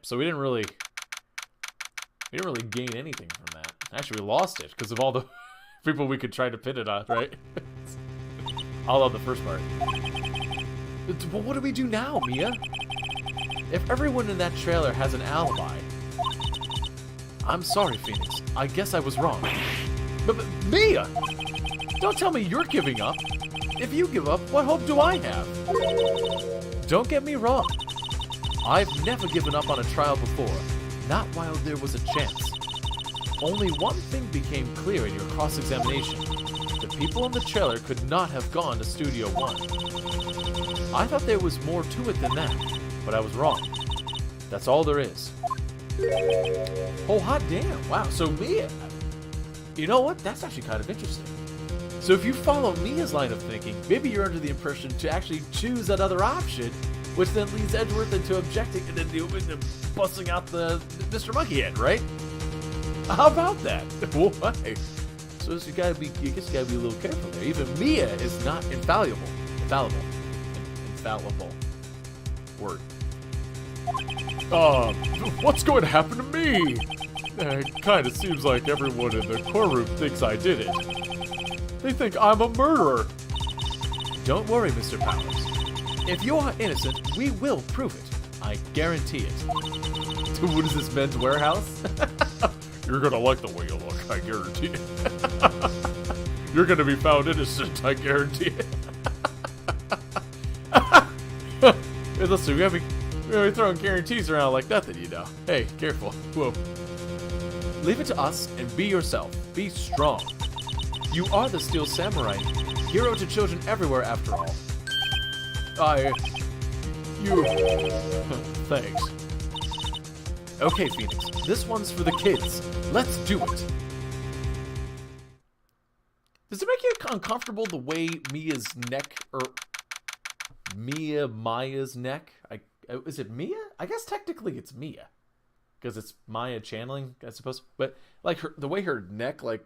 So we didn't really gain anything from that. Actually, we lost it because of all the people we could try to pin it on, right? I love the first part. But what do we do now, Mia? If everyone in that trailer has an alibi... I'm sorry, Phoenix. I guess I was wrong. But Mia! Don't tell me you're giving up. If you give up, what hope do I have? Don't get me wrong. I've never given up on a trial before. Not while there was a chance. Only one thing became clear in your cross-examination. The people in the trailer could not have gone to Studio One. I thought there was more to it than that, but I was wrong. That's all there is. Oh, hot damn. Wow, so Mia... You know what? That's actually kind of interesting. So if you follow Mia's line of thinking, maybe you're under the impression to actually choose that other option, which then leads Edgeworth into objecting and then busting out the Mr. Monkey Head, right? How about that? Why? So you guess you gotta be a little careful there. Even Mia is not infallible. Infallible. Word. What's going to happen to me? It kind of seems like everyone in the courtroom thinks I did it. They think I'm a murderer. Don't worry, Mr. Powers. If you are innocent, we will prove it. I guarantee it. What is this, Men's Warehouse? You're gonna like the way you look, I guarantee it. You're gonna be found innocent, I guarantee it. Hey, listen, we gotta be throwing guarantees around like nothing, you know. Hey, careful. Whoa. Leave it to us and be yourself. Be strong. You are the Steel Samurai, hero to children everywhere after all. Thanks. Okay, Phoenix, this one's for the kids. Let's do it. Does it make you uncomfortable the way Mia's neck, or Maya's neck? Is it Mia? I guess technically it's Mia, because it's Maya channeling, I suppose. But like the way her neck like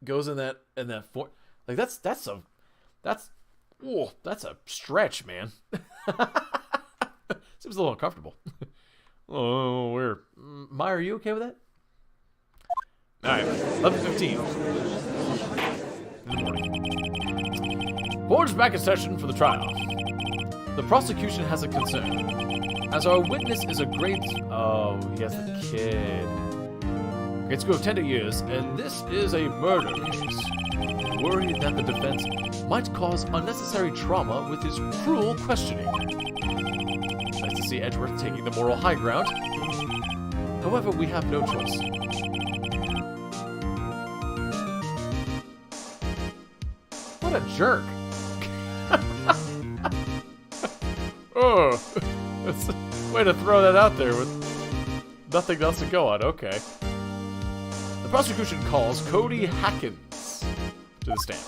goes in that form, like that's a stretch, man. Seems a little uncomfortable. Oh, Maya, are you okay with that? Alright, 11:15 in the morning. Board's back in session for the trial. The prosecution has a concern. As our witness is a great... Oh, he has the kid. Grade school of tender years, and this is a murder case. Worried that the defense might cause unnecessary trauma with his cruel questioning. Nice to see Edgeworth taking the moral high ground. However, we have no choice. What a jerk. Oh, that's a way to throw that out there with nothing else to go on. Okay. The prosecution calls Cody Hackins to the stand.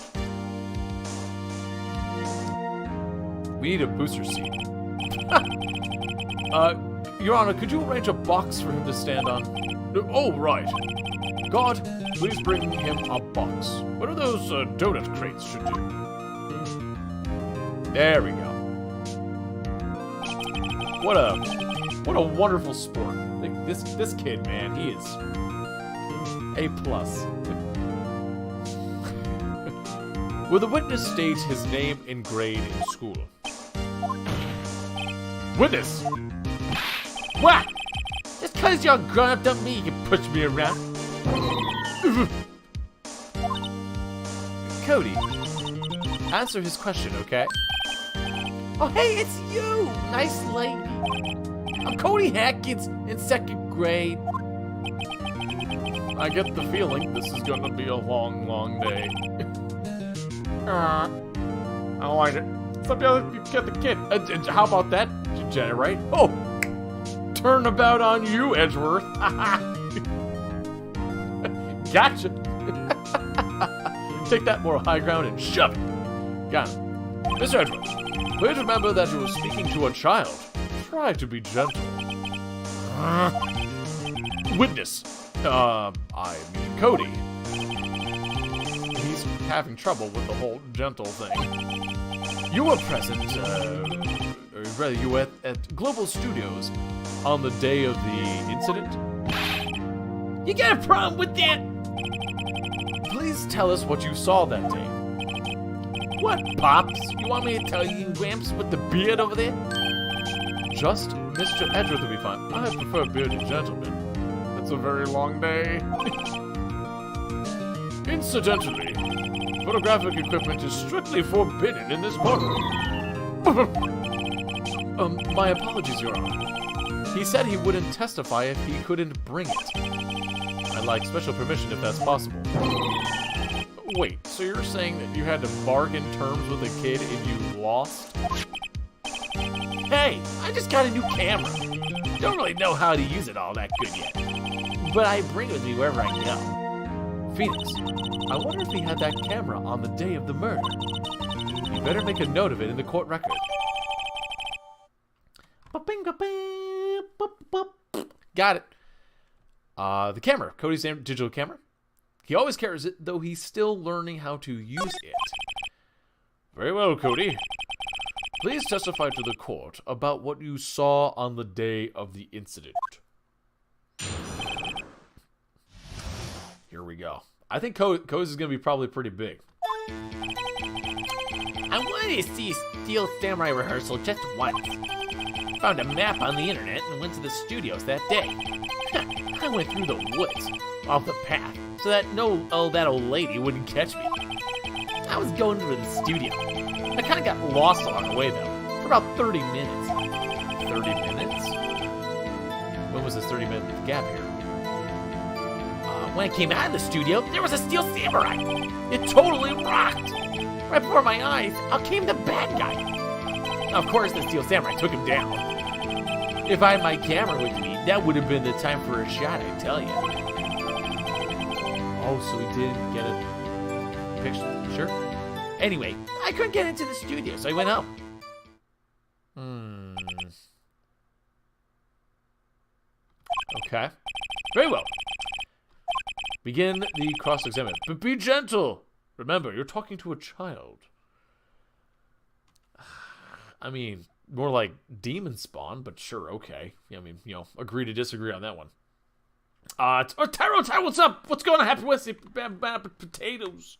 We need a booster seat. Your Honor, could you arrange a box for him to stand on? Oh, right. God, please bring him a box. What are those donut crates should do? There we go. What a wonderful sport. Like, this kid, man, he is A+. Will the witness state his name and grade in school? Witness! What? Just cause you're grown up don't mean you can push me around. Cody, answer his question, okay? Oh, hey, it's you! Nice lady. I'm Cody Hackins in 2nd grade. I get the feeling this is gonna be a long, long day. I don't like it. Somebody get the kid. How about that, degenerate? Oh! Turnabout on you, Edgeworth. Gotcha. Take that moral high ground and shove it. Got him. Mr. Edgeworth, please remember that you were speaking to a child. Try to be gentle. Witness. I mean Cody. He's having trouble with the whole gentle thing. You were present, or rather you were at Global Studios on the day of the incident? You got a problem with that? Please tell us what you saw that day. What, Pops? You want me to tell you, Wamps, with the beard over there? Just Mr. Edgeworth will be fine. I prefer bearded gentlemen. It's a very long day. Incidentally, photographic equipment is strictly forbidden in this courtroom. My apologies, Your Honor. He said he wouldn't testify if he couldn't bring it. I'd like special permission if that's possible. Wait, so you're saying that you had to bargain terms with a kid and you lost? Hey, I just got a new camera. Don't really know how to use it all that good yet. But I bring it with me wherever I go. Phoenix, I wonder if he had that camera on the day of the murder. You better make a note of it in the court record. Got it. The camera, Cody's digital camera. He always carries it, though he's still learning how to use it. Very well, Cody. Please testify to the court about what you saw on the day of the incident. Here we go. I think Cody's is going to be probably pretty big. I wanted to see Steel Samurai rehearsal just once. Found a map on the internet and went to the studios that day. I went through the woods, off the path, so that that old lady wouldn't catch me. I was going to the studio. I kind of got lost along the way, though, for about 30 minutes. 30 minutes? When was this 30-minute gap here? When I came out of the studio, there was a Steel Samurai. It totally rocked. Right before my eyes, out came the bad guy. Of course, the Steel Samurai took him down. If I had my camera with me, that would have been the time for a shot, I tell you. Oh, so he didn't get a picture? Sure. Anyway, I couldn't get into the studio, so I went home. Okay. Very well. Begin the cross-examination. But be gentle. Remember, you're talking to a child. I mean, more like demon spawn, but sure, okay. I mean, agree to disagree on that one. Taro, what's up? What's going on? Happy Wednesday, potatoes.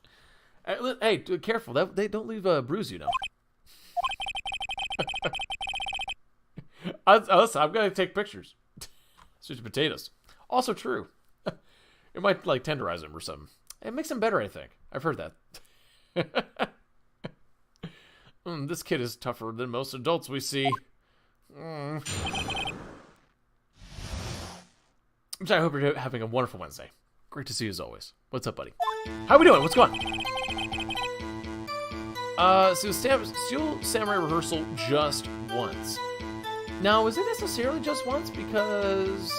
Hey, careful. They don't leave a bruise, Listen, I'm going to take pictures. Sweet potatoes. Also true. It might, tenderize them or something. It makes them better, I think. I've heard that. This kid is tougher than most adults we see. I hope you're having a wonderful Wednesday. Great to see you as always. What's up, buddy? How we doing? What's going on? So Steel Samurai rehearsal just once. Now, is it necessarily just once? Because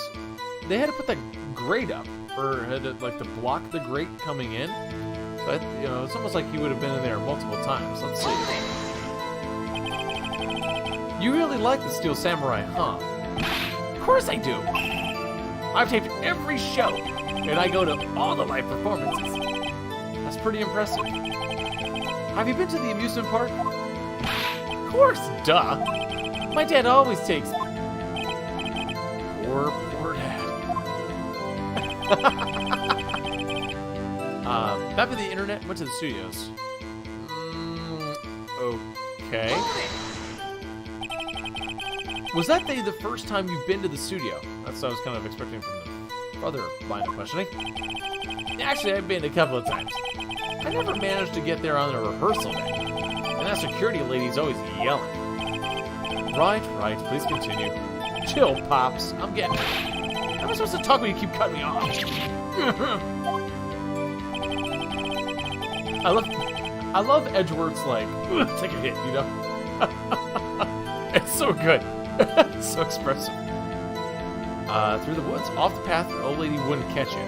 they had to put that grate up, or had to, to block the grate coming in. But, it's almost like he would have been in there multiple times. Let's see. You really like the Steel Samurai, huh? Of course I do. I've taped every show, and I go to all the live performances. That's pretty impressive. Have you been to the amusement park? Of course, duh. My dad always takes me. Poor dad. Back to the internet, went to the studios. Okay. Was that the first time you've been to the studio? That's what I was kind of expecting from the other line of questioning. Actually, I've been a couple of times. I never managed to get there on a rehearsal day. And that security lady's always yelling. Right, please continue. Chill, Pops. I'm getting... How am I supposed to talk when you keep cutting me off? I love Edgeworth's, take a hit, It's so good. It's so expressive. Through the woods, off the path, the old lady wouldn't catch you.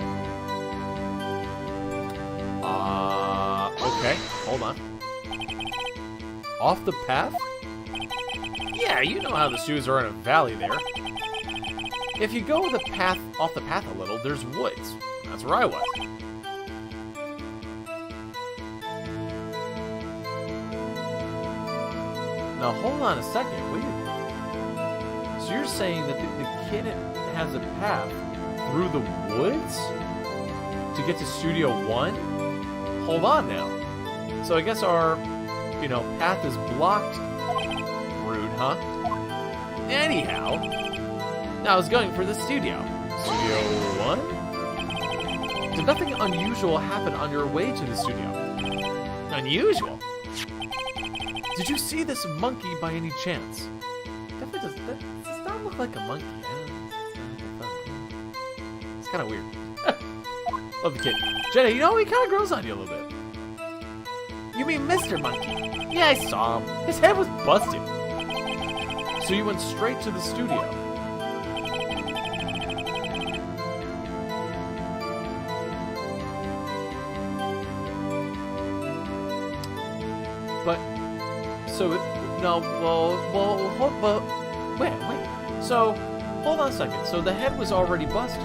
Okay, hold on. Off the path? Yeah, you know how the shoes are in a valley there. If you go off the path a little, there's woods. That's where I was. Now hold on a second. Wait. So you're saying that the kid has a path through the woods to get to Studio 1? Hold on now. So I guess our, path is blocked. Rude, huh? Anyhow, now I was going for the studio. Studio 1? Did nothing unusual happen on your way to the studio? Unusual? Did you see this monkey by any chance? Definitely does not look like a monkey. It's kind of weird. Love the kid. Jenny, he kind of grows on you a little bit. You mean Mr. Monkey? Yeah, I saw him. His head was busted. So you went straight to the studio. But, so, wait. So, hold on a second. So the head was already busted.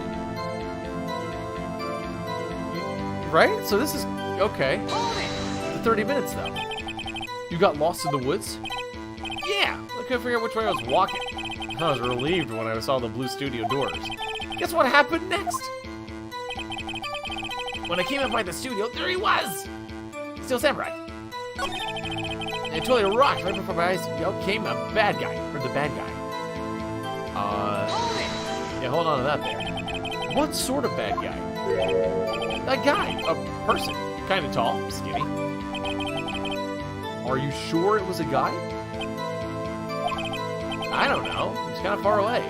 Right? So this is, okay. The 30 minutes, though. You got lost in the woods? Yeah. I couldn't figure out which way I was walking. I was relieved when I saw the blue studio doors. Guess what happened next? When I came up by the studio, there he was! Steel Samurai. And it totally rocked right before my eyes came a bad guy. Or the bad guy. Yeah, hold on to that there. What sort of bad guy? A guy. A person. Kind of tall. Skinny. Are you sure it was a guy? I don't know. He's kind of far away.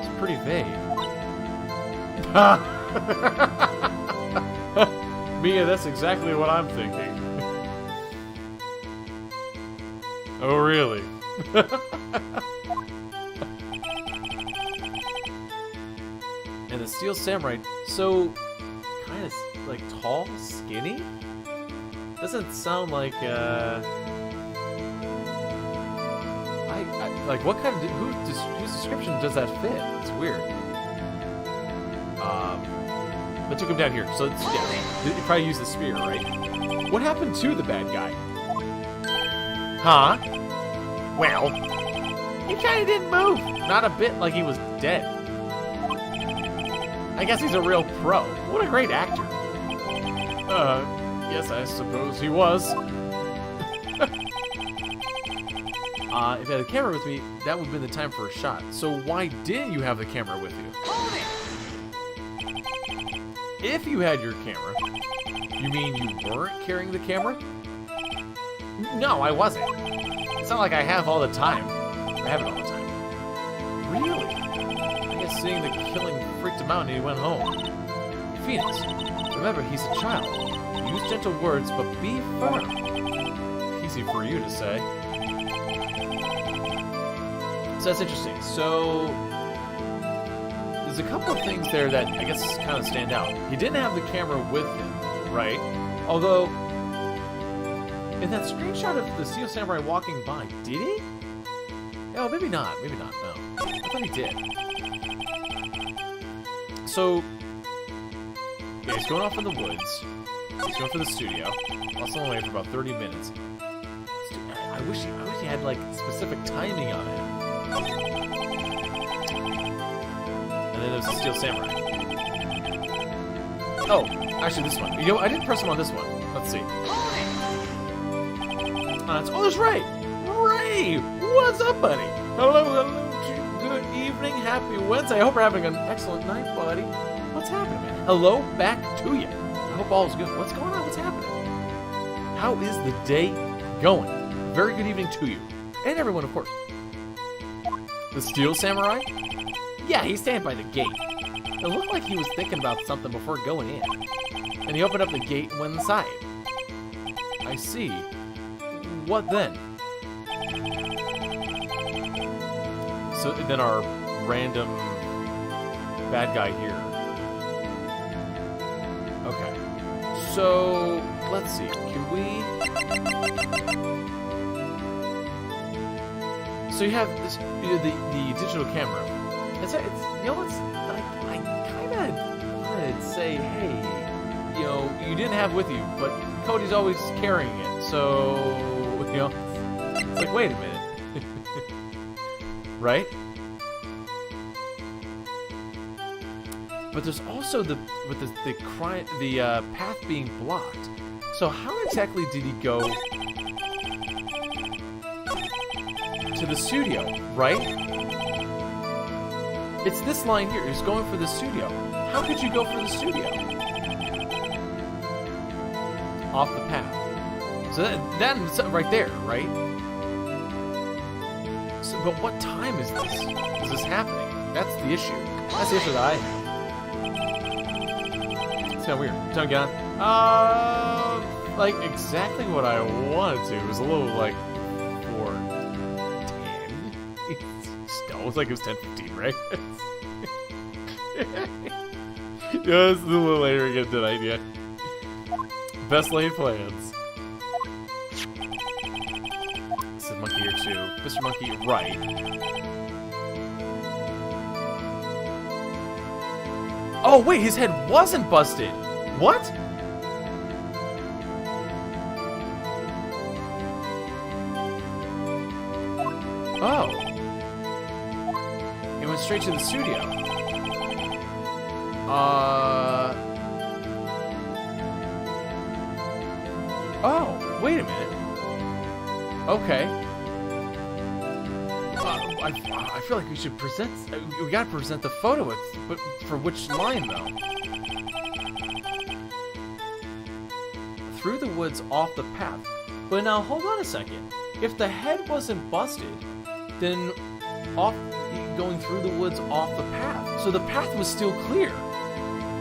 It's pretty vague. Mia, that's exactly what I'm thinking. Oh, really? And the Steel Samurai, so kind of like tall, skinny? Doesn't sound like like what kind of whose description does that fit? It's weird. But took him down here, so it's, yeah, you probably use the spear, right? What happened to the bad guy? Huh? Well, he kind of didn't move. Not a bit like he was dead. I guess he's a real pro. What a great actor. Yes, I suppose he was. If I had a camera with me, that would have been the time for a shot. So why didn't you have the camera with you? If you had your camera, you mean you weren't carrying the camera? No, I wasn't. It's not like I have all the time. I have it all the time. Really? I guess seeing the killing freaked him out and he went home. Phoenix, remember he's a child. Use gentle words, but be firm. Easy for you to say. So that's interesting. So there's a couple of things there that I guess kind of stand out. He didn't have the camera with him, right? Although, in that screenshot of the Steel Samurai walking by, did he? Oh, maybe not. Maybe not, no. I thought he did. So, yeah, he's going off in the woods. He's going for the studio. Also on the way for about 30 minutes. I wish he had, like, specific timing on it. And then there's the Steel Samurai. Oh, actually this one. I didn't press him on this one. Let's see. Oh, there's Ray! Ray! What's up, buddy? Hello. Good evening. Happy Wednesday. I hope you're having an excellent night, buddy. What's happening, man? Hello, back to you. I hope all is good. What's going on? What's happening? How is the day going? Very good evening to you. And everyone, of course. The Steel Samurai? Yeah, he's standing by the gate. It looked like he was thinking about something before going in. And he opened up the gate and went inside. I see. What then? So then our random bad guy here. Okay. So let's see. Can we? So you have this the digital camera. It's I kind of would say, hey, you didn't have it with you, but Cody's always carrying it. So it's like, wait a minute. Right? But there's also the path being blocked. So how exactly did he go to the studio, right? It's this line here. He's going for the studio. How could you go for the studio? Off the path. So that's right there, right? So, but what time is this? Is this happening? That's the issue. That's the issue that I have. It's kind of weird. Time get on. Like exactly what I wanted to. It was a little like 4:10. Still, it's like it was 10:15, right? Yeah, it's a little later again tonight. Yeah. Best laid plans. Said monkey here too. Mr. Monkey, right? Oh wait, his head wasn't busted. What? Oh. He went straight to the studio. Oh, wait a minute. Okay. I feel like we should present. We gotta present the photo. But for which line though? Through the woods, off the path. But now hold on a second. If the head wasn't busted, then going through the woods off the path. So the path was still clear,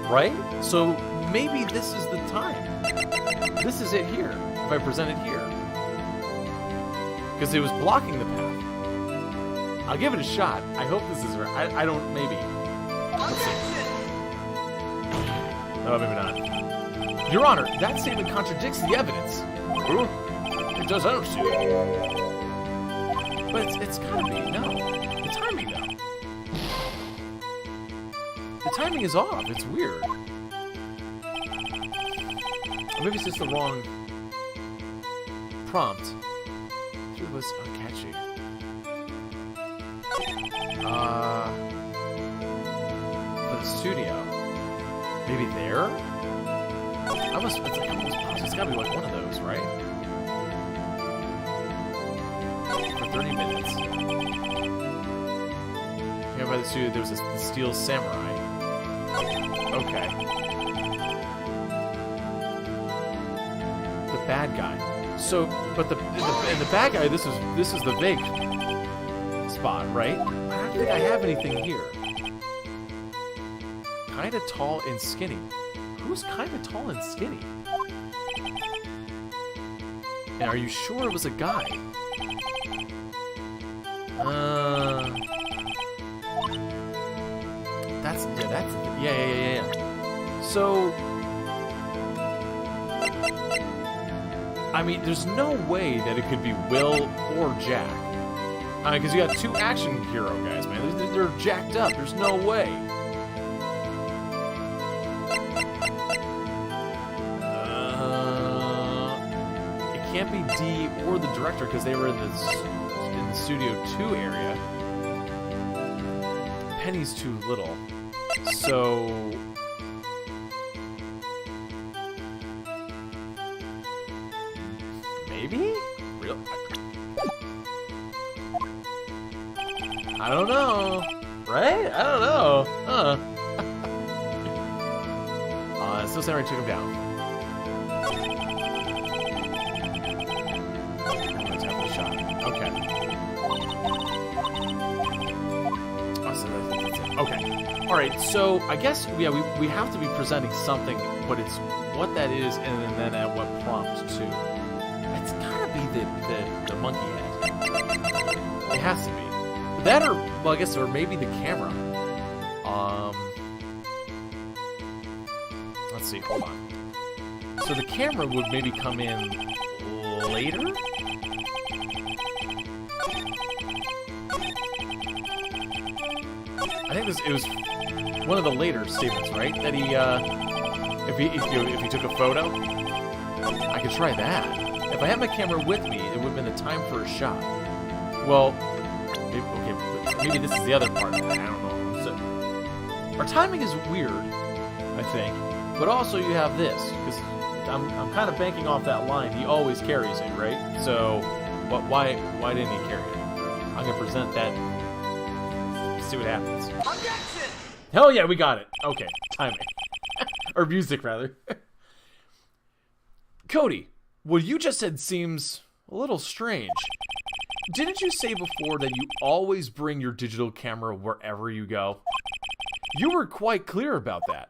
right? So maybe this is the time. This is it here. If I present it here, because it was blocking the path. I'll give it a shot. I hope this is right. I don't. Maybe. Let's see. Oh, maybe not. Your Honor, that statement contradicts the evidence. It does, I don't see it. But it's gotta be, no. The timing, though. The timing is off. It's weird. Or maybe it's just the wrong prompt. It was catchy. For the studio. Maybe there? It's almost possible. It's gotta be like one of those, right? For 30 minutes. Here by the studio, there was a steel samurai. Okay. The bad guy. So, but the bad guy, this is the big spot, right? I don't think I have anything here. Kinda tall and skinny. Who's kinda tall and skinny? And are you sure it was a guy? Yeah. So, I mean, there's no way that it could be Will or Jack. I mean, because you got two action hero guys, man. They're jacked up. There's no way. It can't be D or the director because they were in the Studio 2 area. Penny's too little. So... maybe? Real? I don't know. Right? I don't know. Still Samurai took him down. Let's have a shot. Okay. Oh, so that's it. Okay. Alright, so I guess, yeah, we have to be presenting something, but it's what that is and then at what prompt, too. It's gotta be the monkey head. It has to be. That or, well, I guess, or maybe the camera. Let's see, hold on. So the camera would maybe come in later? I think it was one of the later statements, right? That he, if he took a photo, I could try that. If I had my camera with me, it would have been the time for a shot. Well, maybe this is the other part. I don't know. So, Our timing is weird, I think. But also you have this, because I'm kind of banking off that line. He always carries it, right? So, why didn't he carry it? I'm going to present that. See what happens. Objection! Hell yeah, we got it. Okay, timing. Or music, rather. Cody, what you just said seems a little strange. Didn't you say before that you always bring your digital camera wherever you go? You were quite clear about that.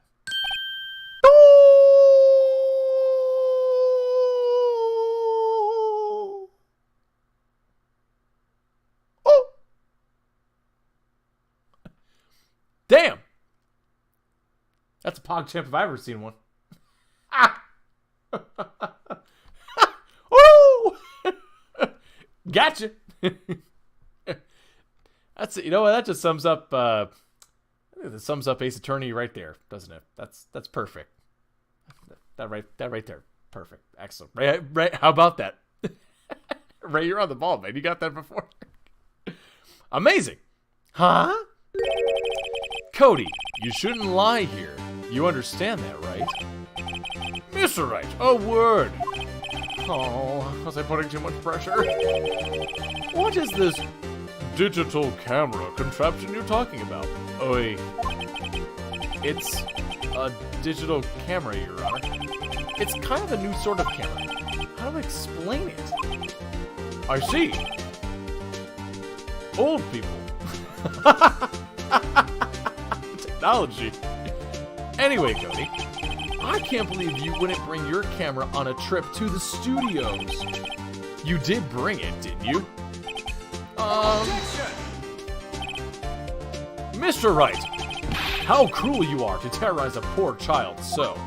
Damn! That's a PogChamp if I've ever seen one. Ah! Woo! Gotcha! That's it. You know what? That just sums up. I think that sums up Ace Attorney right there, doesn't it? That's perfect. That right there, perfect, excellent. Right. How about that? Ray, you're on the ball, man. You got that before. Amazing, huh? Cody, you shouldn't lie here. You understand that, right? Mr. Right, a word. Oh, was I putting too much pressure? What is this digital camera contraption you're talking about? Oi. It's a digital camera, Your Honor. It's kind of a new sort of camera. How do I explain it? I see. Old people. Technology. Anyway, Cody, I can't believe you wouldn't bring your camera on a trip to the studios. You did bring it, didn't you? Mr. Wright, how cruel you are to terrorize a poor child so.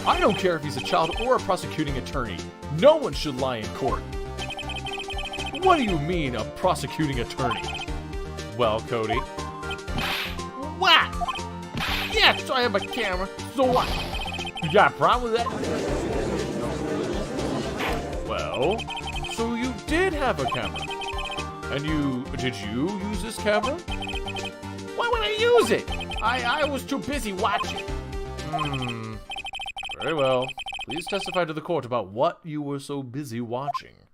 I don't care if he's a child or a prosecuting attorney. No one should lie in court. What do you mean, a prosecuting attorney? Well, Cody. What? Yeah, so I have a camera. So what? You got a problem with that? Well, so you did have a camera. And did you use this camera? Why would I use it? I was too busy watching. Very well. Please testify to the court about what you were so busy watching.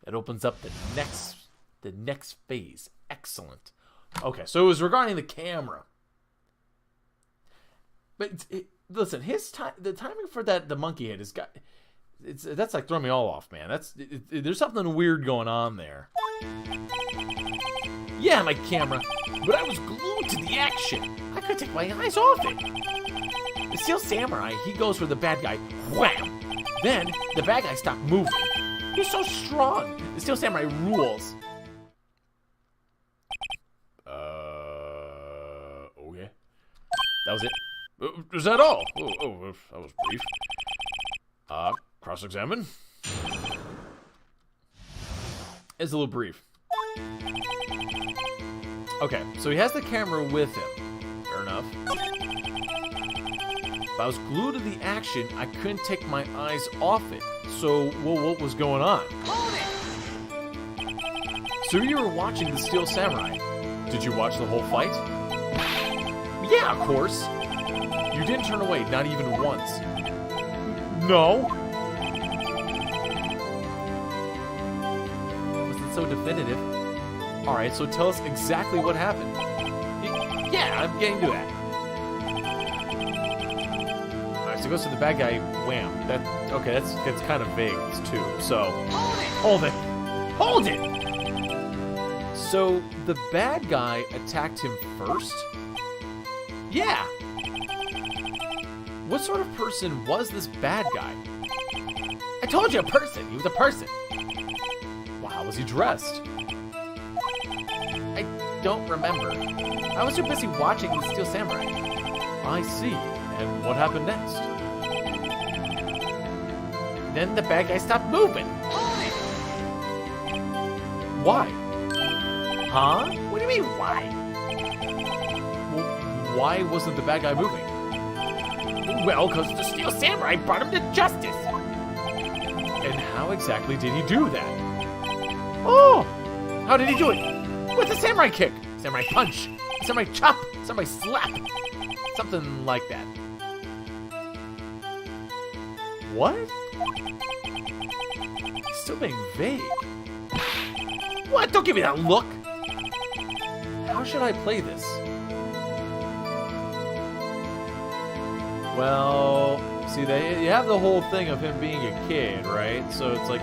That opens up the next phase. Excellent. Okay, so it was regarding the camera. But listen, the timing for the monkey head has got. That's like throwing me all off, man. There's something weird going on there. Yeah, my camera, but I was glued to the action. I couldn't take my eyes off it. The Steel Samurai, he goes for the bad guy. Wham! Then the bad guy stopped moving. He's so strong. The Steel Samurai rules. Okay. That was it. Is that all? Oh, that was brief. Cross-examine. It's a little brief. Okay, so he has the camera with him. Fair enough. But I was glued to the action. I couldn't take my eyes off it. So, well, what was going on? So you were watching the Steel Samurai. Did you watch the whole fight? Yeah, of course. You didn't turn away, not even once. No. Wasn't so definitive. Alright, so tell us exactly what happened. Yeah, I'm getting to that. Alright, so it goes to the bad guy, wham. That's kind of vague, too. So, hold it. Hold it! So, the bad guy attacked him first? Yeah. What sort of person was this bad guy? I told you, a person. He was a person. Well, how was he dressed? I don't remember. I was too busy watching the Steel Samurai. I see. And what happened next? Then the bad guy stopped moving. Why? Huh? What do you mean, why? Well, why wasn't the bad guy moving? Well, because the Steel Samurai brought him to justice. And how exactly did he do that? Oh! How did he do it? With the samurai kick. Samurai punch. Somebody chop! Somebody slap! Something like that. What? He's still being vague. What? Don't give me that look! How should I play this? Well, see, you have the whole thing of him being a kid, right? So it's like,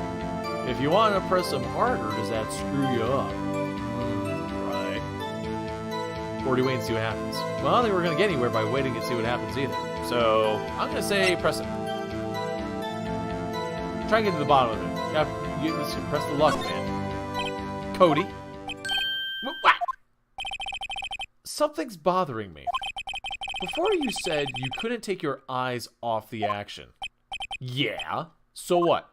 if you want to press him harder, does that screw you up? Right. Or do you wait and see what happens? Well, I don't think we're going to get anywhere by waiting and see what happens either. So, I'm going to say press it. Try and get to the bottom of it. Listen, press the luck, man. Cody. What? Something's bothering me. Before you said you couldn't take your eyes off the action. Yeah, so what?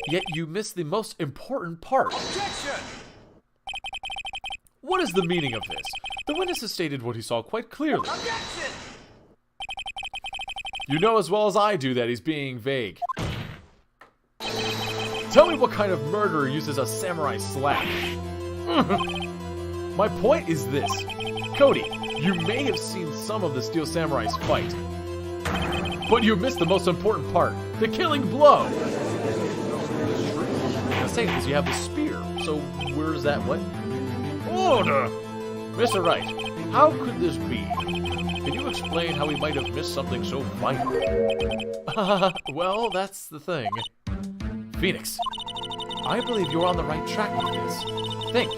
Yet you missed the most important part. Objection! What is the meaning of this? The witness has stated what he saw quite clearly. Objection! You know as well as I do that he's being vague. Tell me what kind of murderer uses a samurai slash. My point is this. Cody, you may have seen some of the Steel Samurai's fight, but you missed the most important part, the killing blow. I'm saying because you have the spear, so where's that what? Order! Mr. Wright, how could this be? Can you explain how we might have missed something so vital? Well, that's the thing. Phoenix, I believe you're on the right track with this. Think,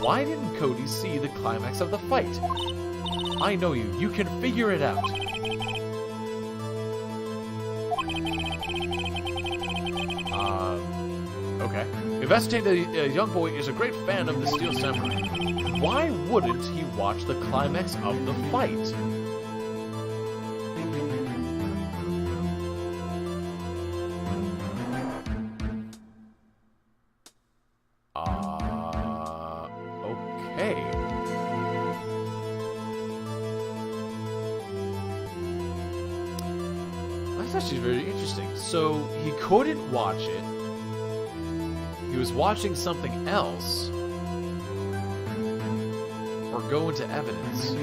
why didn't Cody see the climax of the fight? I know you. You can figure it out. Okay. We've ascertained that a young boy is a great fan of the Steel Samurai. Why wouldn't he watch the climax of the fight? Okay. That's actually very interesting. So he couldn't watch it. He was watching something else. Or go into evidence.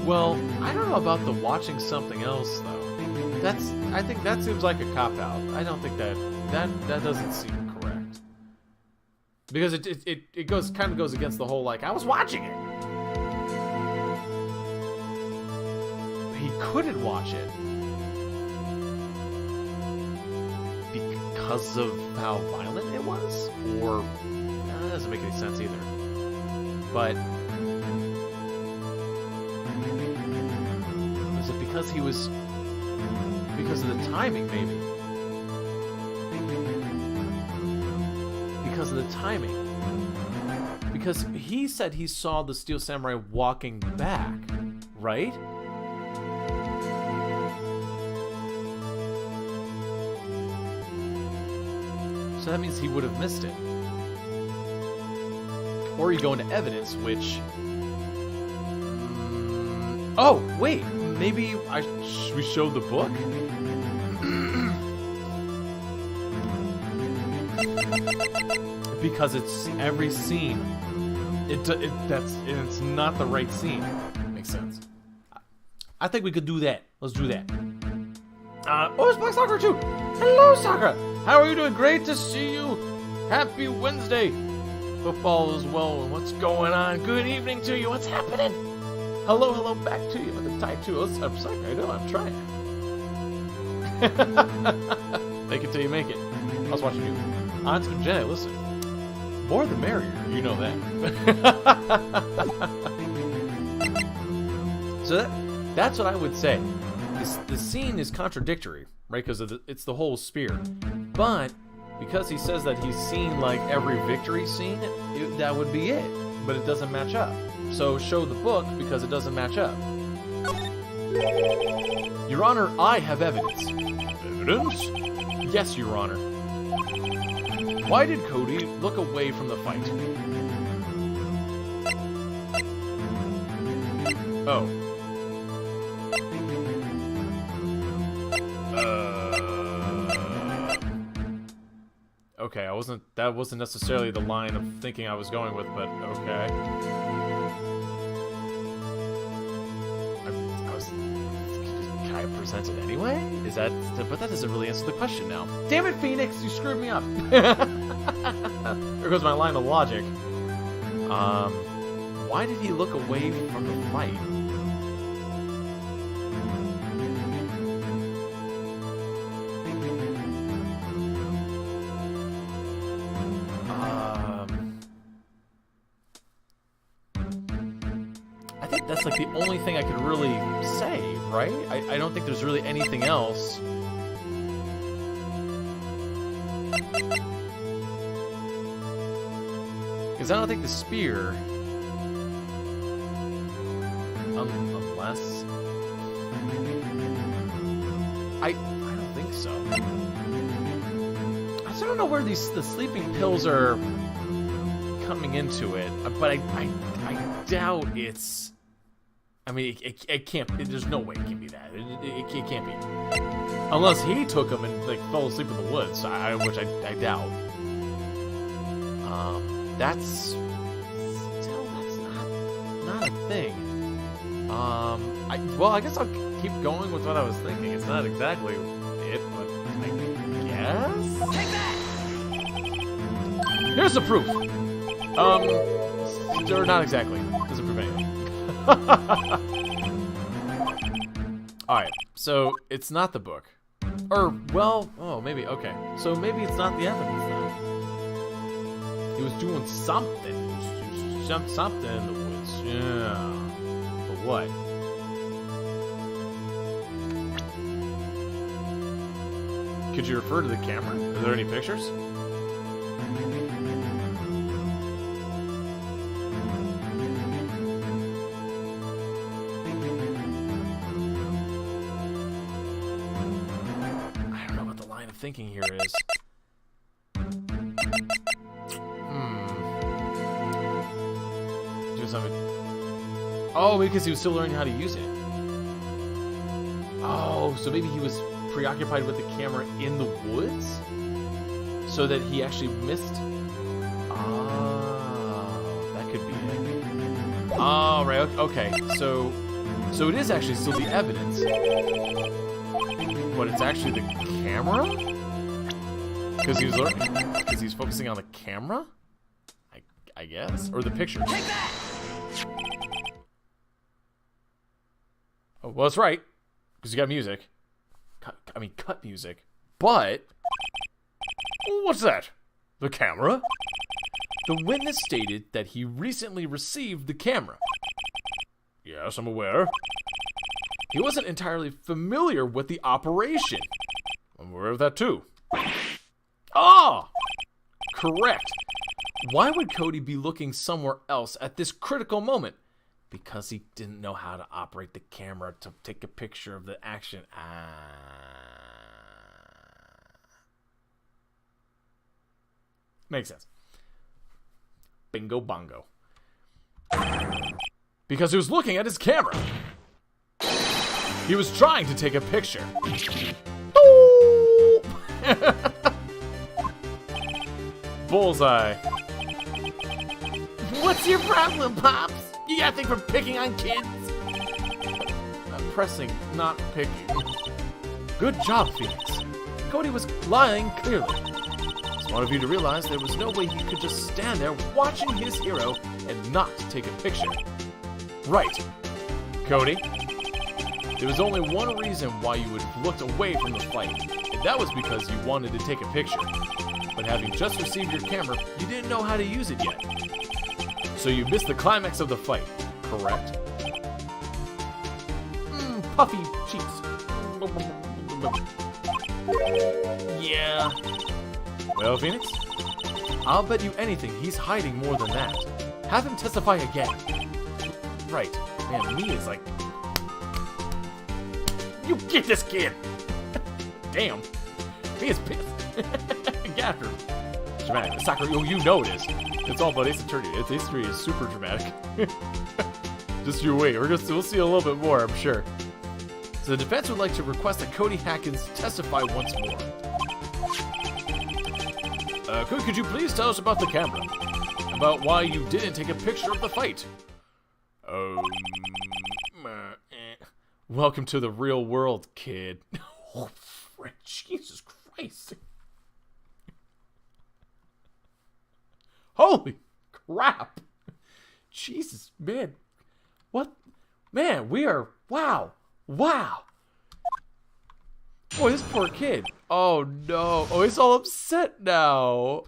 Well, I don't know about the watching something else though. I think that seems like a cop-out. I don't think that doesn't seem correct. Because it kind of goes against the whole, like, I was watching it. He couldn't watch it. Because of how violent it was? Or, that doesn't make any sense either. But, was it because he was, because of the timing, maybe? Because of the timing. Because he said he saw the Steel Samurai walking back, right? So that means he would have missed it. Or you go into evidence, which... Oh, wait! Maybe we showed the book? Because it's every scene. It's not the right scene. Makes sense. I think we could do that. Let's do that. Oh, it's Black Sakura too. Hello, Sakura. How are you doing? Great to see you. Happy Wednesday. Football as well. What's going on? Good evening to you. What's happening? Hello, back to you. With the tie too. I'm sorry. I know. I'm trying. Make it till you make it. I was watching you. Aunts and Jenna, listen. More the merrier, you know that. So that's what I would say. The scene is contradictory, right? Because it's the whole spear. But because he says that he's seen like every victory scene, that would be it. But it doesn't match up. So show the book because it doesn't match up. Your Honor, I have evidence. Evidence? Yes, Your Honor. Why did Cody look away from the fight? Oh. Okay, that wasn't necessarily the line of thinking I was going with, but okay. Can I present it anyway? But that doesn't really answer the question now. Damn it, Phoenix, you screwed me up. There goes my line of logic. Why did he look away from the fight? I think that's like the only thing I could really say, right? I don't think there's really anything else. Because I don't think the spear... Unless... I don't think so. I still don't know where the sleeping pills are coming into it, but I doubt it's... I mean, it can't... There's no way it can be that. It can't be. Unless he took them and like fell asleep in the woods, which I doubt. That's not a thing. Well, I guess I'll keep going with what I was thinking. It's not exactly it, but I guess. Take that! Here's the proof. Or not exactly. Doesn't prove anything. All right, so it's not the book, or well, oh maybe okay. So maybe it's not the evidence then. He was doing something. He was something in the woods. Yeah. But what? Could you refer to the camera? Are there any pictures? I don't know what the line of thinking here is. Do something. Oh, because he was still learning how to use it. Oh, so maybe he was preoccupied with the camera in the woods? So that he actually missed... Oh, that could be it. Oh, right, okay. So it is actually still the evidence. But it's actually the camera? Because he was learning... Because he's focusing on the camera? I guess? Or the picture. Take that! Oh, well, that's right. Because you got music. Cut music. But... What's that? The camera? The witness stated that he recently received the camera. Yes, I'm aware. He wasn't entirely familiar with the operation. I'm aware of that too. Ah! Correct. Why would Cody be looking somewhere else at this critical moment? Because he didn't know how to operate the camera to take a picture of the action. Makes sense. Bingo bongo. Because he was looking at his camera. He was trying to take a picture. Bullseye. What's your problem, Pops? You got a thing for picking on kids? Pressing, not picking. Good job, Phoenix. Cody was lying clearly. Smart of you to realize there was no way he could just stand there watching his hero and not take a picture. Right. Cody, there was only one reason why you had looked away from the fight, and that was because you wanted to take a picture. But having just received your camera, you didn't know how to use it yet. So you missed the climax of the fight, correct? Puffy cheeks. Yeah. Well, Phoenix, I'll bet you anything he's hiding more than that. Have him testify again. Right. Man, Mia's like... You get this kid! Damn. Mia's pissed. Get after him. Dramatic. Sakura, you know it is. It's all about Ace Attorney. Its history is super dramatic. Just you wait. We'll see a little bit more, I'm sure. So the defense would like to request that Cody Hackins testify once more. Could you please tell us about the camera? About why you didn't take a picture of the fight? Welcome to the real world, kid. Oh, frick, Jesus Christ. Holy crap. Jesus, man. What? Man, we are... Wow. Wow. Boy, this poor kid. Oh, no. Oh, he's all upset now.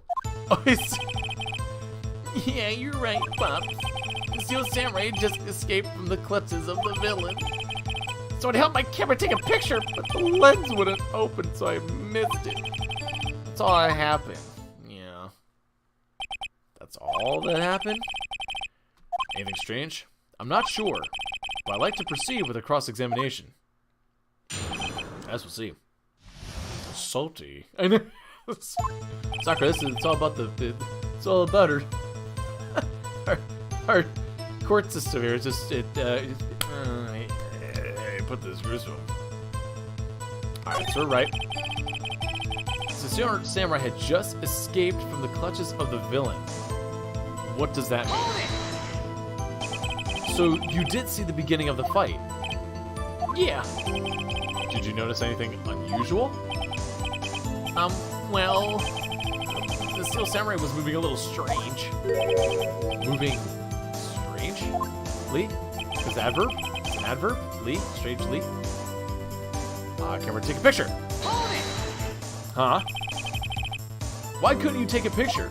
Oh, he's... Yeah, you're right, Pops. The Steel Samurai just escaped from the clutches of the villain. So it helped my camera take a picture, but the lens wouldn't open, so I missed it. That's all that happened. Yeah. That's all that happened? Anything strange? I'm not sure, but I'd like to proceed with a cross-examination. As we'll see. Salty. I know. Sakura, it's all about it's all about her. our court system here. It's just put this gruesome. Alright, so we're right. The Steel Samurai had just escaped from the clutches of the villain. What does that mean? So you did see the beginning of the fight? Yeah. Did you notice anything unusual? Well, the Steel Samurai was moving a little strange. Moving strangely? Is that adverb? It's an adverb? Lee? Strangely? Camera, take a picture. Huh? Why couldn't you take a picture?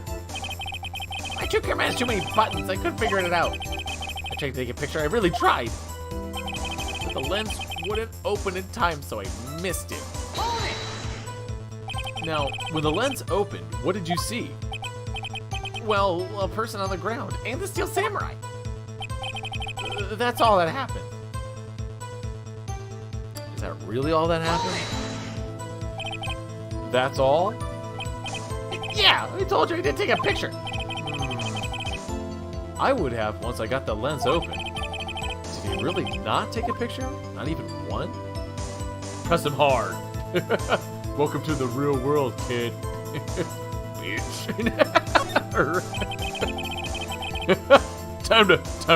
My two camera has too many buttons. I couldn't figure it out. I tried to take a picture. I really tried. But the lens wouldn't open in time, so I missed it. Now, when the lens opened, what did you see? Well, a person on the ground and the Steel Samurai. That's all that happened. Is that really all that happened? That's all? Yeah, I told you I didn't take a picture. I would have once I got the lens open. Did he really not take a picture? Not even one? Press him hard. Welcome to the real world, kid. Bitch. Time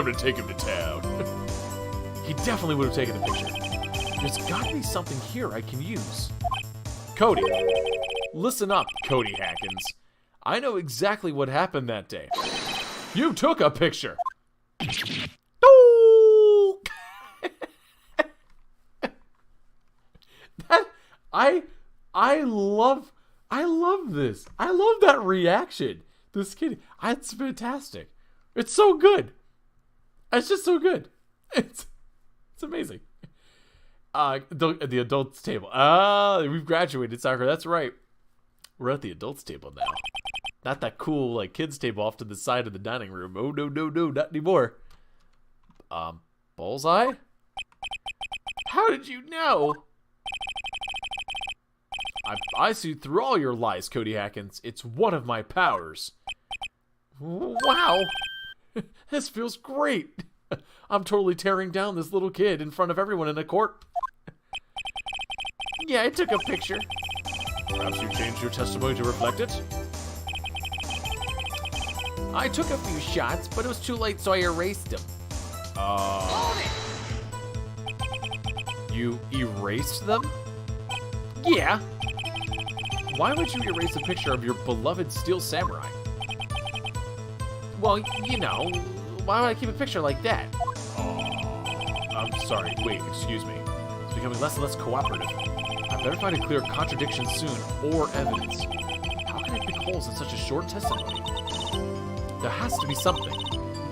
to take him to town. He definitely would have taken a picture. There's gotta be something here I can use. Cody. Listen up, Cody Hackins. I know exactly what happened that day. You took a picture. I love this. I love that reaction. This kid, it's fantastic. It's so good. It's just so good. It's amazing. The adults table. We've graduated, Sakura. That's right. We're at the adults table now. Not that cool like kids table off to the side of the dining room. Oh no, not anymore. Bullseye? How did you know? I see through all your lies, Cody Hackins. It's one of my powers. Wow. This feels great. I'm totally tearing down this little kid in front of everyone in a court. Yeah, I took a picture. Perhaps you changed your testimony to reflect it? I took a few shots, but it was too late, so I erased them. You erased them? Yeah. Why would you erase a picture of your beloved Steel Samurai? Well, you know, why would I keep a picture like that? I'm sorry. Wait, excuse me. It's becoming less and less cooperative. I better find a clear contradiction soon, or evidence. How can I pick holes in such a short testimony? There has to be something.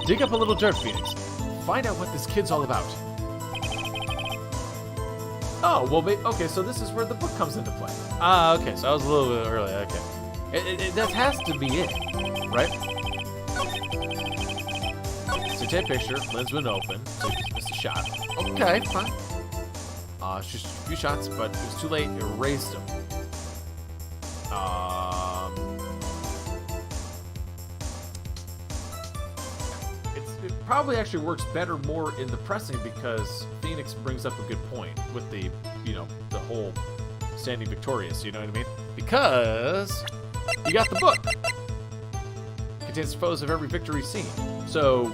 Dig up a little dirt, Phoenix. Find out what this kid's all about. Oh, well, okay, so this is where the book comes into play. Okay, so I was a little bit early, okay. That has to be it, right? So take a picture, lens went open, so you missed a shot. Okay, fine. Just a few shots, but it was too late, erased them. It probably actually works better more in the pressing because Phoenix brings up a good point with the, the whole standing victorious, you know what I mean? Because You got the book. Contains photos of every victory scene. So,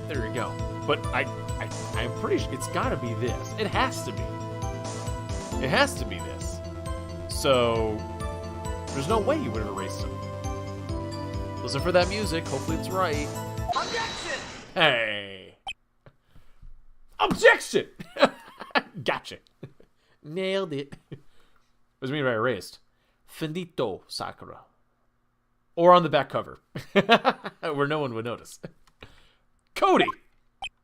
there you go. But I'm pretty sure it's got to be this. It has to be. It has to be this. So, there's no way you would have erased them. Listen for that music. Hopefully it's right. Objection! Hey. Objection! Gotcha. Nailed it. What does it mean by erased? Finito, Sakura. Or on the back cover. Where no one would notice. Cody!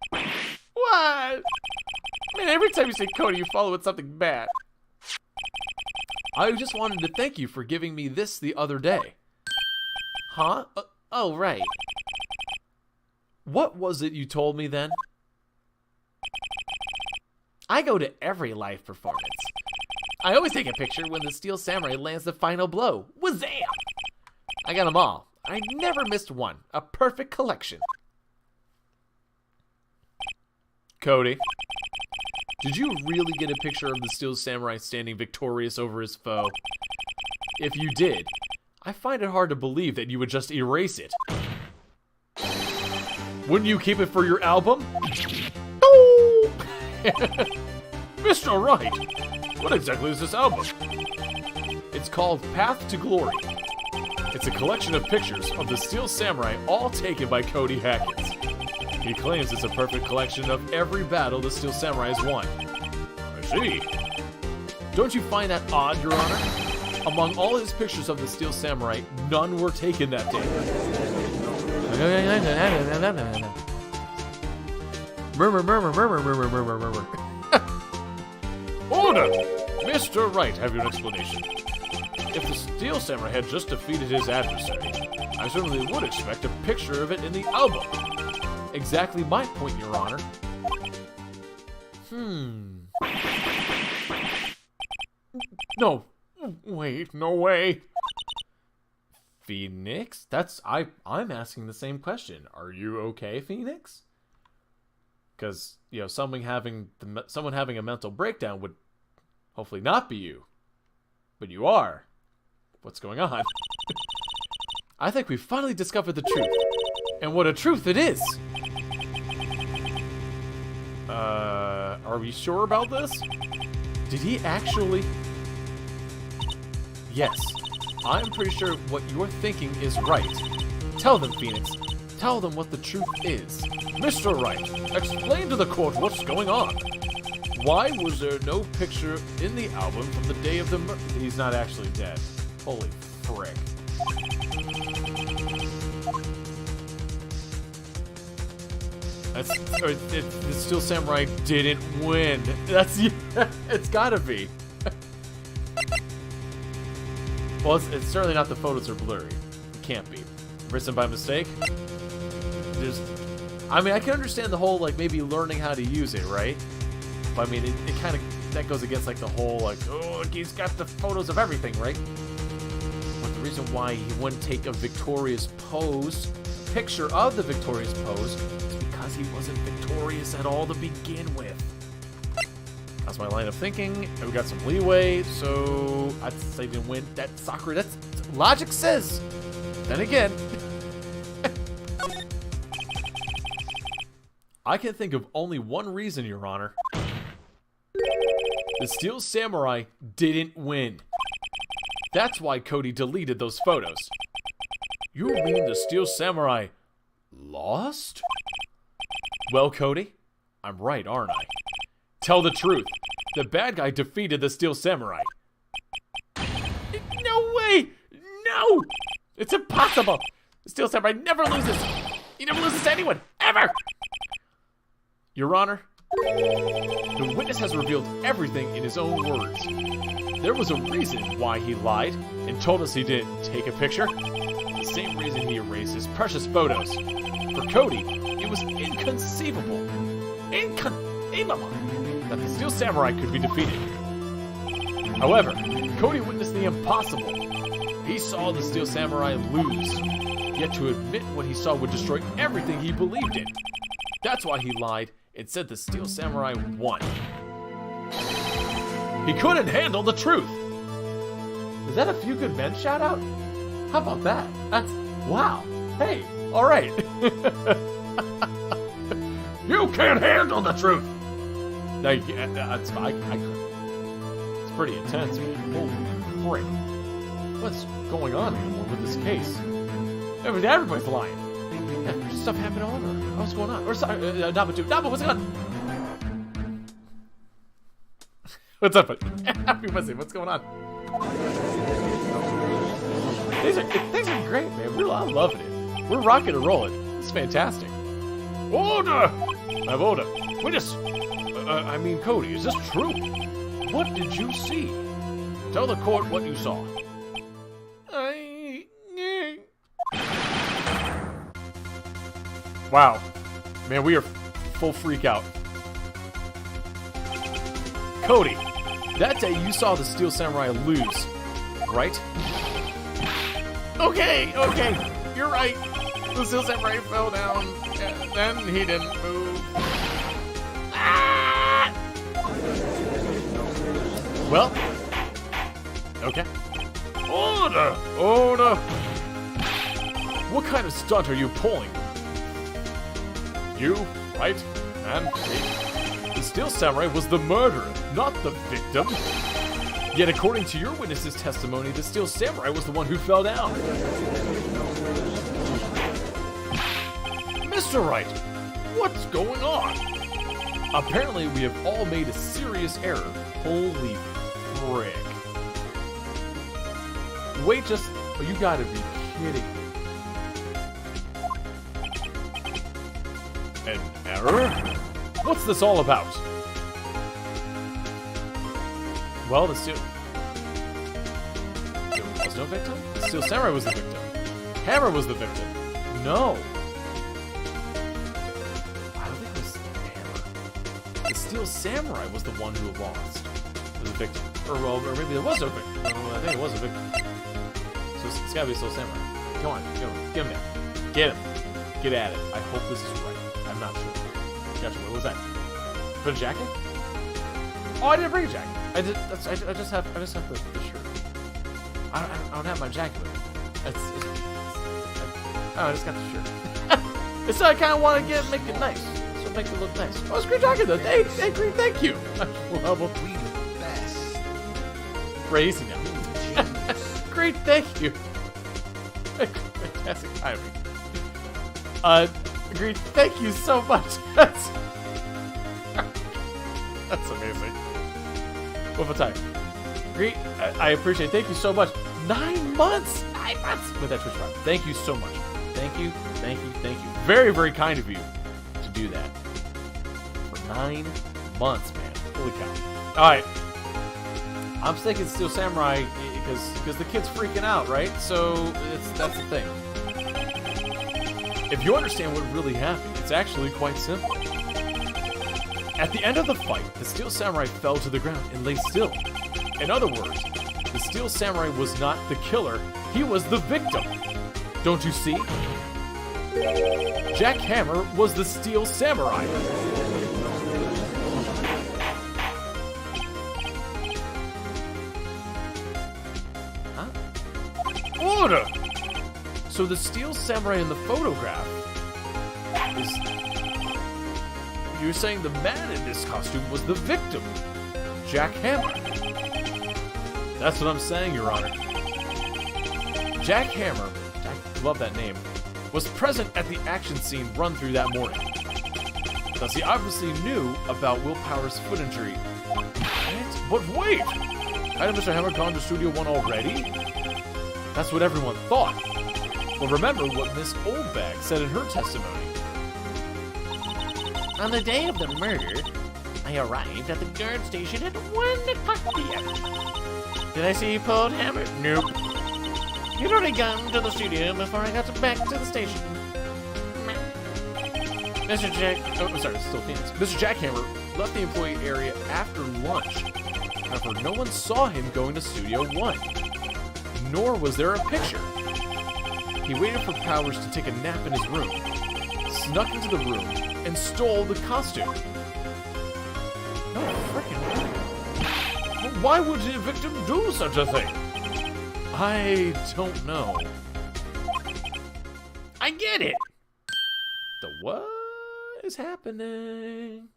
What? Man, every time you say Cody, you follow with something bad. I just wanted to thank you for giving me this the other day. Huh? Oh, right. What was it you told me then? I go to every live performance. I always take a picture when the Steel Samurai lands the final blow. Wazam! I got them all. I never missed one. A perfect collection. Cody, did you really get a picture of the Steel Samurai standing victorious over his foe? If you did, I find it hard to believe that you would just erase it. Wouldn't you keep it for your album? Oh! Mr. Wright, what exactly is this album? It's called Path to Glory. It's a collection of pictures of the Steel Samurai, all taken by Cody Hackins. He claims it's a perfect collection of every battle the Steel Samurai has won. I see. Don't you find that odd, Your Honor? Among all his pictures of the Steel Samurai, none were taken that day. Murmur, murmur, murmur, murmur, murmur, murmur. Order! Mr. Wright, have your explanation. If the Steel Samurai had just defeated his adversary, I certainly would expect a picture of it in the album. Exactly my point, Your Honor. No. Wait, no way. Phoenix? I'm asking the same question. Are you okay, Phoenix? Because, someone having a mental breakdown would hopefully not be you. But you are. What's going on? I think we finally discovered the truth. And what a truth it is! Are we sure about this? Did he actually... Yes. I'm pretty sure what you're thinking is right. Tell them, Phoenix. Tell them what the truth is. Mr. Wright, explain to the court what's going on. Why was there no picture in the album from the day of the murder? He's not actually dead. Holy frick. The Steel Samurai didn't win. It's gotta be. Well, it's certainly not the photos are blurry. It can't be. Written by mistake? I can understand the whole, maybe learning how to use it, right? But, it kind of, that goes against, the whole, he's got the photos of everything, right? But the reason why he wouldn't take a victorious pose, a picture of the victorious pose, is because he wasn't victorious at all to begin with. That's my line of thinking, and we got some leeway, so I'd say didn't win. That Sakura, that's logic says. Then again, I can think of only one reason, Your Honor. The Steel Samurai didn't win. That's why Cody deleted those photos. You mean the Steel Samurai lost? Well, Cody, I'm right, aren't I? Tell the truth. The bad guy defeated the Steel Samurai. No way! No! It's impossible! The Steel Samurai never loses! He never loses to anyone! Ever! Your Honor, the witness has revealed everything in his own words. There was a reason why he lied and told us he didn't take a picture. The same reason he erased his precious photos. For Cody, it was inconceivable. Inconceivable that the Steel Samurai could be defeated. However, Cody witnessed the impossible. He saw the Steel Samurai lose. Yet to admit what he saw would destroy everything he believed in. That's why he lied and said the Steel Samurai won. He couldn't handle the truth. Is that a Few Good Men shout out? How about that? That's wow. Hey, all right. You can't handle the truth. That's I couldn't. It's pretty intense. Holy frick! What's going on anymore with this case? Everybody's lying. Yeah, stuff happened all over. What's going on? Or sorry, Naba, what's going on? What's up? Happy Wednesday. What's going on? Things are great, man. I'm loving it. We're rocking and rolling. It's fantastic. Order! I have order. Witness! I mean, Cody, is this true? What did you see? Tell the court what you saw. Wow. Man, we are full freak out. Cody, that day you saw the Steel Samurai lose, right? Okay, you're right. The Steel Samurai fell down, and then he didn't move. Ah! Well, okay. Order! What kind of stunt are you pulling? You, right? And me. The Steel Samurai was the murderer, not the victim. Yet according to your witness's testimony, the Steel Samurai was the one who fell down. Mr. Wright, what's going on? Apparently we have all made a serious error. Holy frick. Wait just... Oh, you gotta be kidding me. An error? What's this all about? Well, there was no victim? The Steel Samurai was the victim. Hammer was the victim. No. I don't think it was Hammer. The Steel Samurai was the one who lost. Was a victim. Or maybe there was no victim. No, I think it was a victim. So it's gotta be a Steel Samurai. Come on. Get him there. Get him. Get at it. I hope this is right. I'm not sure. Gotcha. What was that? Put a jacket? Oh, I didn't bring a jacket. I just have the shirt. I don't have my jacket with me. I just got the shirt. So I kind of want to make it nice. So make it look nice. Oh, it's a great jacket though. Hey, great, thank you. Well, we the best. Crazy now. Great, thank you. Fantastic timing. Agreed. Thank you so much. That's amazing. What about time? Great. I appreciate it. Thank you so much. 9 months. 9 months with that Twitch Prime. Thank you so much. Thank you. Very, very kind of you to do that. For 9 months, man. Holy cow. All right. I'm thinking Steel Samurai because the kid's freaking out, right? So that's the thing. If you understand what really happened, it's actually quite simple. At the end of the fight, the Steel Samurai fell to the ground and lay still. In other words, the Steel Samurai was not the killer, he was the victim. Don't you see? Jack Hammer was the Steel Samurai. Huh? Order! So the Steel Samurai in the photograph is... You're saying the man in this costume was the victim, Jack Hammer. That's what I'm saying, Your Honor. Jack Hammer, I love that name, was present at the action scene run through that morning. Thus he obviously knew about Will Power's foot injury. But wait! Hadn't Mr. Hammer gone to Studio One already? That's what everyone thought. Well, remember what Miss Oldbag said in her testimony. On the day of the murder, I arrived at the guard station at 1 o'clock p.m. Did I see you pulled Hammer? Nope. You'd already gotten to the studio before I got back to the station. Mr. Jack... Oh, I'm sorry, it's still Phoenix. Mr. Jackhammer left the employee area after lunch. However, no one saw him going to Studio One. Nor was there a picture. He waited for Powers to take a nap in his room, snuck into the room, and stole the costume. No freaking way. Why would a victim do such a thing? I don't know. get it. The what is happening?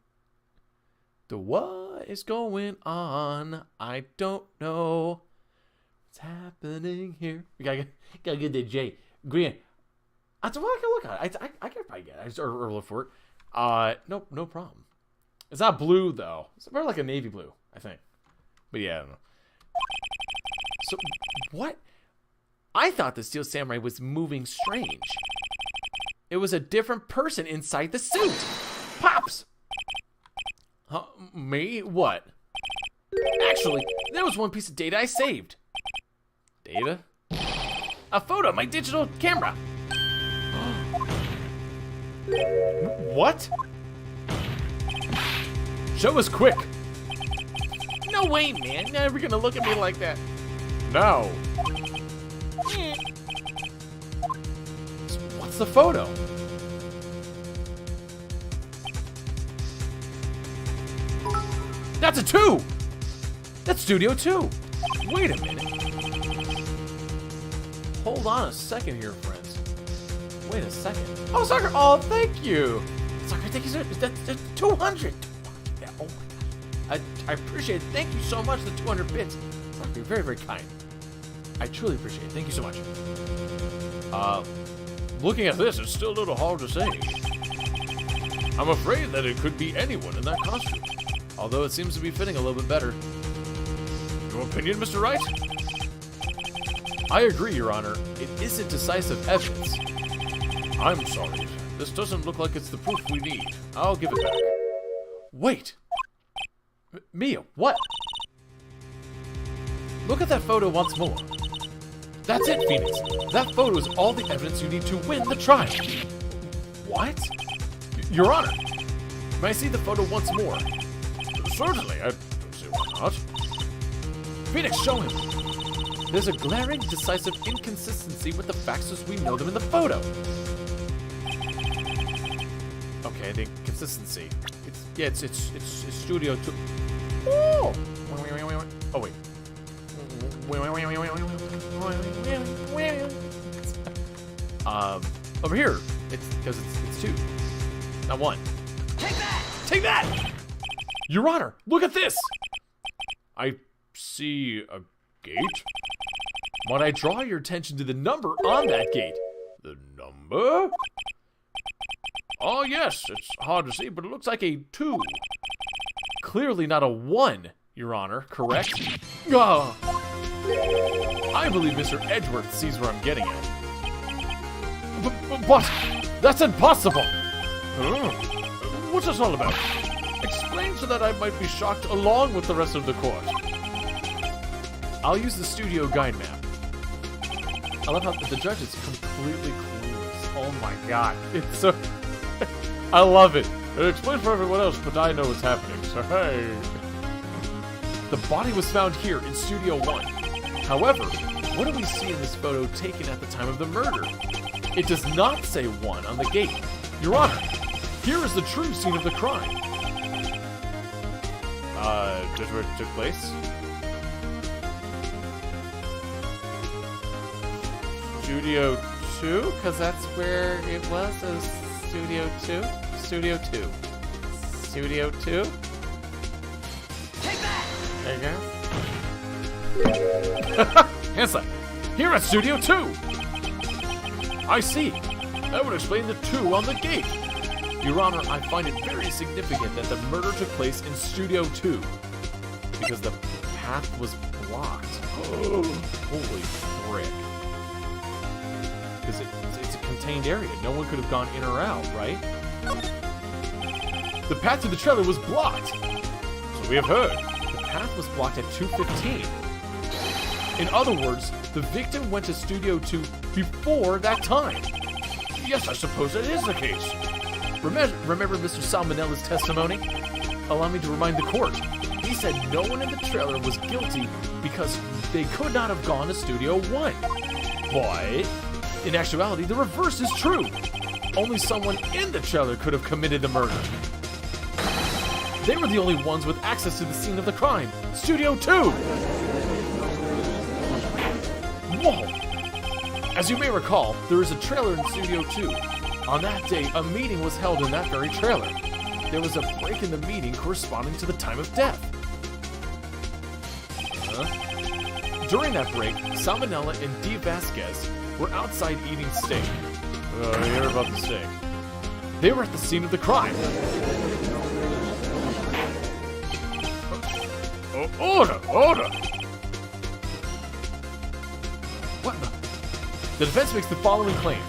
The what is going on? I don't know what's happening here. We gotta get the J. Green. That's what I can look at. I can probably get it. Or look for it. No problem. It's not blue though. It's more like a navy blue, I think. But yeah, I don't know. So what? I thought the Steel Samurai was moving strange. It was a different person inside the suit. Pops! Huh? Me? What? Actually, there was one piece of data I saved. Data? A photo of my digital camera. What? Show us quick. No way, man. Never gonna look at me like that. No. What's the photo? That's a 2! That's Studio 2! Wait a minute. Hold on a second here, friends. Wait a second. Oh, Sucker! Oh, thank you! Sucker, thank you so much. That's 200! Yeah, oh my gosh. I appreciate it. Thank you so much, the 200 bits. Sucker, you're very, very kind. I truly appreciate it. Thank you so much. Looking at this, it's still a little hard to say. I'm afraid that it could be anyone in that costume. Although it seems to be fitting a little bit better. Your opinion, Mr. Wright? I agree, Your Honor. It isn't decisive evidence. I'm sorry. This doesn't look like it's the proof we need. I'll give it back. Wait! Mia, what? Look at that photo once more. That's it, Phoenix. That photo is all the evidence you need to win the trial. What? Your Honor, may I see the photo once more? Certainly, I don't see why not. Phoenix, show him. There's a glaring, decisive inconsistency with the facts as we know them in the photo. Okay, the consistency. It's Studio 2. Oh! Oh, wait. Over here. It's because it's 2. Not 1. Take that! Take that! Your Honor, look at this! I see a gate. Might I draw your attention to the number on that gate? The number? Oh yes, it's hard to see, but it looks like a 2. Clearly not a 1, Your Honor, correct? Oh. I believe Mr. Edgeworth sees where I'm getting at. But that's impossible! What's this all about? Explain so that I might be shocked along with the rest of the court. I'll use the studio guide map. I love how the judge is completely clueless. Oh my god. It's so... I love it. Explain for everyone else, but I know what's happening, so hey. The body was found here in Studio 1. However, what do we see in this photo taken at the time of the murder? It does not say 1 on the gate. Your Honor, here is the true scene of the crime. Just where it took place? Studio 2? Because that's where it was, Studio 2? Studio 2. Studio 2? Take that! There you go. Hansa, here at Studio 2! I see. That would explain the 2 on the gate. Your Honor, I find it very significant that the murder took place in Studio 2. Because the path was blocked. Holy frick. Because it's a contained area. No one could have gone in or out, right? The path to the trailer was blocked. So we have heard. The path was blocked at 2:15. In other words, the victim went to Studio 2 before that time. Yes, I suppose that is the case. Remember Mr. Salmonella's testimony? Allow me to remind the court. He said no one in the trailer was guilty because they could not have gone to Studio 1. But, in actuality, the reverse is true. Only someone in the trailer could have committed the murder. They were the only ones with access to the scene of the crime. Studio 2! Whoa! As you may recall, there is a trailer in Studio 2. On that day, a meeting was held in that very trailer. There was a break in the meeting corresponding to the time of death. During that break, Salmonella and D. Vasquez were outside eating steak. I hear about the steak. They were at the scene of the crime. Order! What the defense makes the following claims.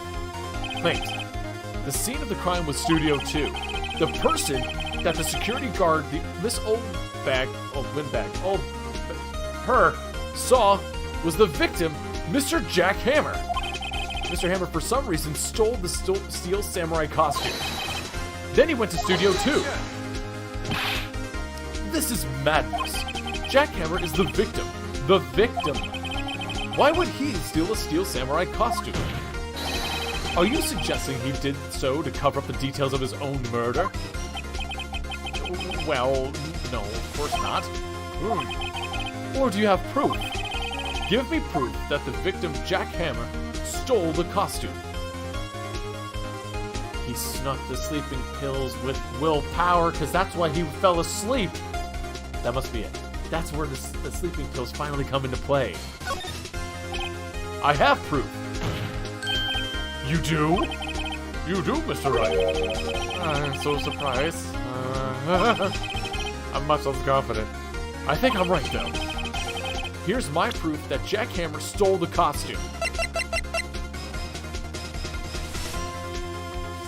The scene of the crime was Studio 2. The person that the security guard, Miss her, saw was the victim, Mr. Jack Hammer. Mr. Hammer, for some reason, stole the Steel Samurai costume. Then he went to Studio 2. This is madness. Jack Hammer is the victim. The victim. Why would he steal a Steel Samurai costume? Are you suggesting he did so to cover up the details of his own murder? Well, no, of course not. Or do you have proof? Give me proof that the victim, Jack Hammer, stole the costume. He snuck the sleeping pills with willpower because that's why he fell asleep. That must be it. That's where the sleeping pills finally come into play. I have proof. You do? You do, Mr. Wright. I'm so surprised. I'm much less confident. I think I'm right, though. Here's my proof that Jack Hammer stole the costume.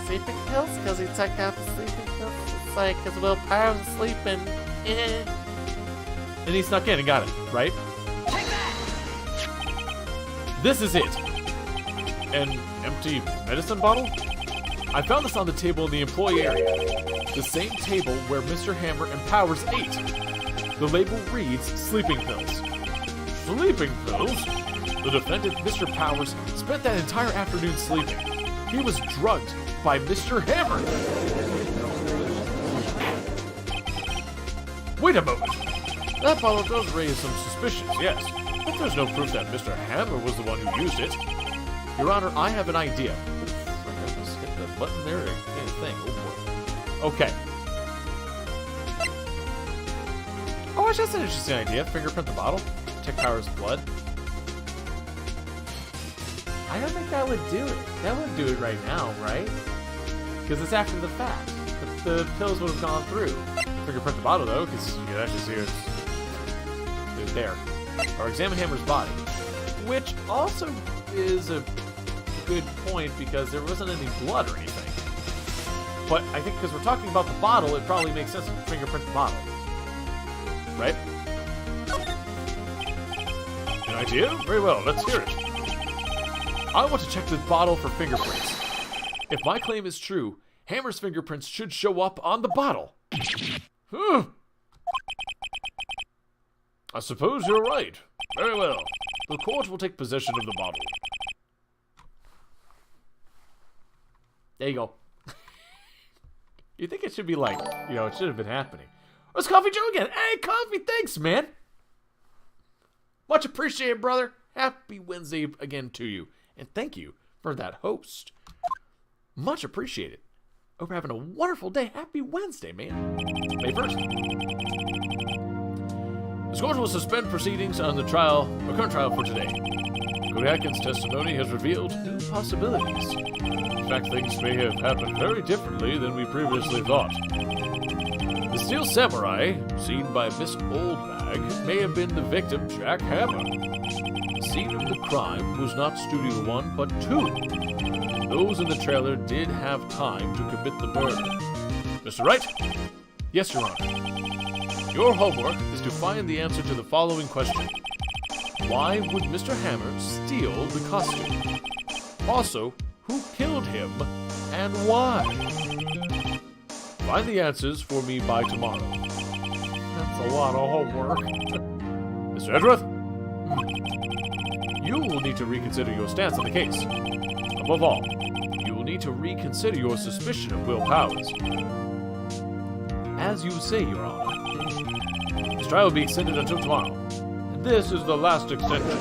Sleeping pills? Because he took out the sleeping pills? It's like his willpower was sleeping. And he snuck in and got it, right? This is it. An empty medicine bottle? I found this on the table in the employee area. The same table where Mr. Hammer and Powers ate. The label reads sleeping pills. Sleeping pills? The defendant, Mr. Powers, spent that entire afternoon sleeping. He was drugged by Mr. Hammer. Wait a moment. That bottle does raise some suspicions, yes. But there's no proof that Mr. Hammer was the one who used it. Your Honor, I have an idea. Let's hit the button there. Thing. Oh boy. Okay. Oh, that's an interesting idea. Fingerprint the bottle. Check Powers' blood. I don't think that would do it. That wouldn't do it right now, right? Because it's after the fact. But the pills would have gone through. Fingerprint the bottle, though, because you can actually see it's there. Or examine Hammer's body. Which also is a good point, because there wasn't any blood or anything. But I think because we're talking about the bottle, it probably makes sense to fingerprint the bottle. Right? An idea? Very well, let's hear it. I want to check the bottle for fingerprints. If my claim is true, Hammer's fingerprints should show up on the bottle. I suppose you're right. Very well. The court will take possession of the bottle. There you go. You think it should be like, it should have been happening. Oh, it's Coffee Joe again. Hey, Coffee, thanks, man. Much appreciated, brother. Happy Wednesday again to you. And thank you for that host. Much appreciated. Hope you're having a wonderful day. Happy Wednesday, man. May 1st. The court will suspend proceedings on the current trial for today. Cody Hackins' testimony has revealed new possibilities. In fact, things may have happened very differently than we previously thought. The Steel Samurai, seen by Miss Oldbag, may have been the victim, Jack Hammer. The scene of the crime was not Studio 1, but 2. Those in the trailer did have time to commit the murder. Mr. Wright? Yes, Your Honor. Your homework is to find the answer to the following question. Why would Mr. Hammer steal the costume? Also, who killed him and why? Find the answers for me by tomorrow. That's a lot of homework. Mr. Edgeworth? You will need to reconsider your stance on the case. Above all, you will need to reconsider your suspicion of Will Powers. As you say, Your Honor. This trial will be extended until tomorrow. This is the last extension.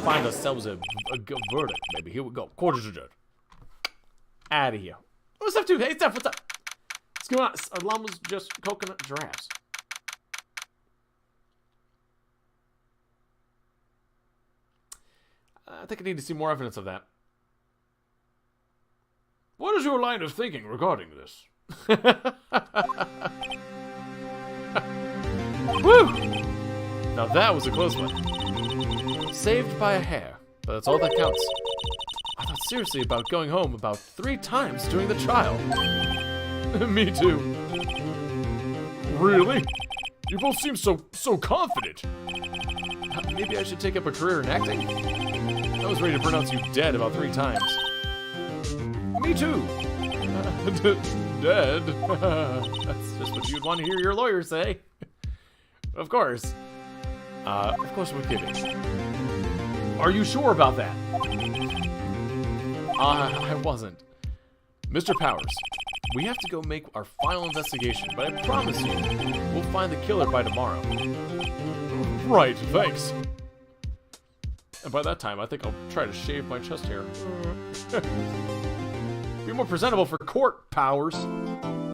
find ourselves a verdict, maybe. Here we go. Quarters are dead. Out of here. What's up, dude? Hey, Steph, what's up? What's going on? Our llamas just coconut giraffes. I think I need to see more evidence of that. What is your line of thinking regarding this? Woo! Now that was a close one. Saved by a hair, but that's all that counts. I thought seriously about going home about 3 times during the trial. Me too. Really? You both seem so confident. Maybe I should take up a career in acting? I was ready to pronounce you dead about 3 times. Me too. Dead? That's just what you'd want to hear your lawyer say. Of course. Of course we're kidding. Are you sure about that? I wasn't. Mr. Powers, we have to go make our final investigation, but I promise you, we'll find the killer by tomorrow. Right, thanks. And by that time, I think I'll try to shave my chest hair. Be more presentable for court, Powers.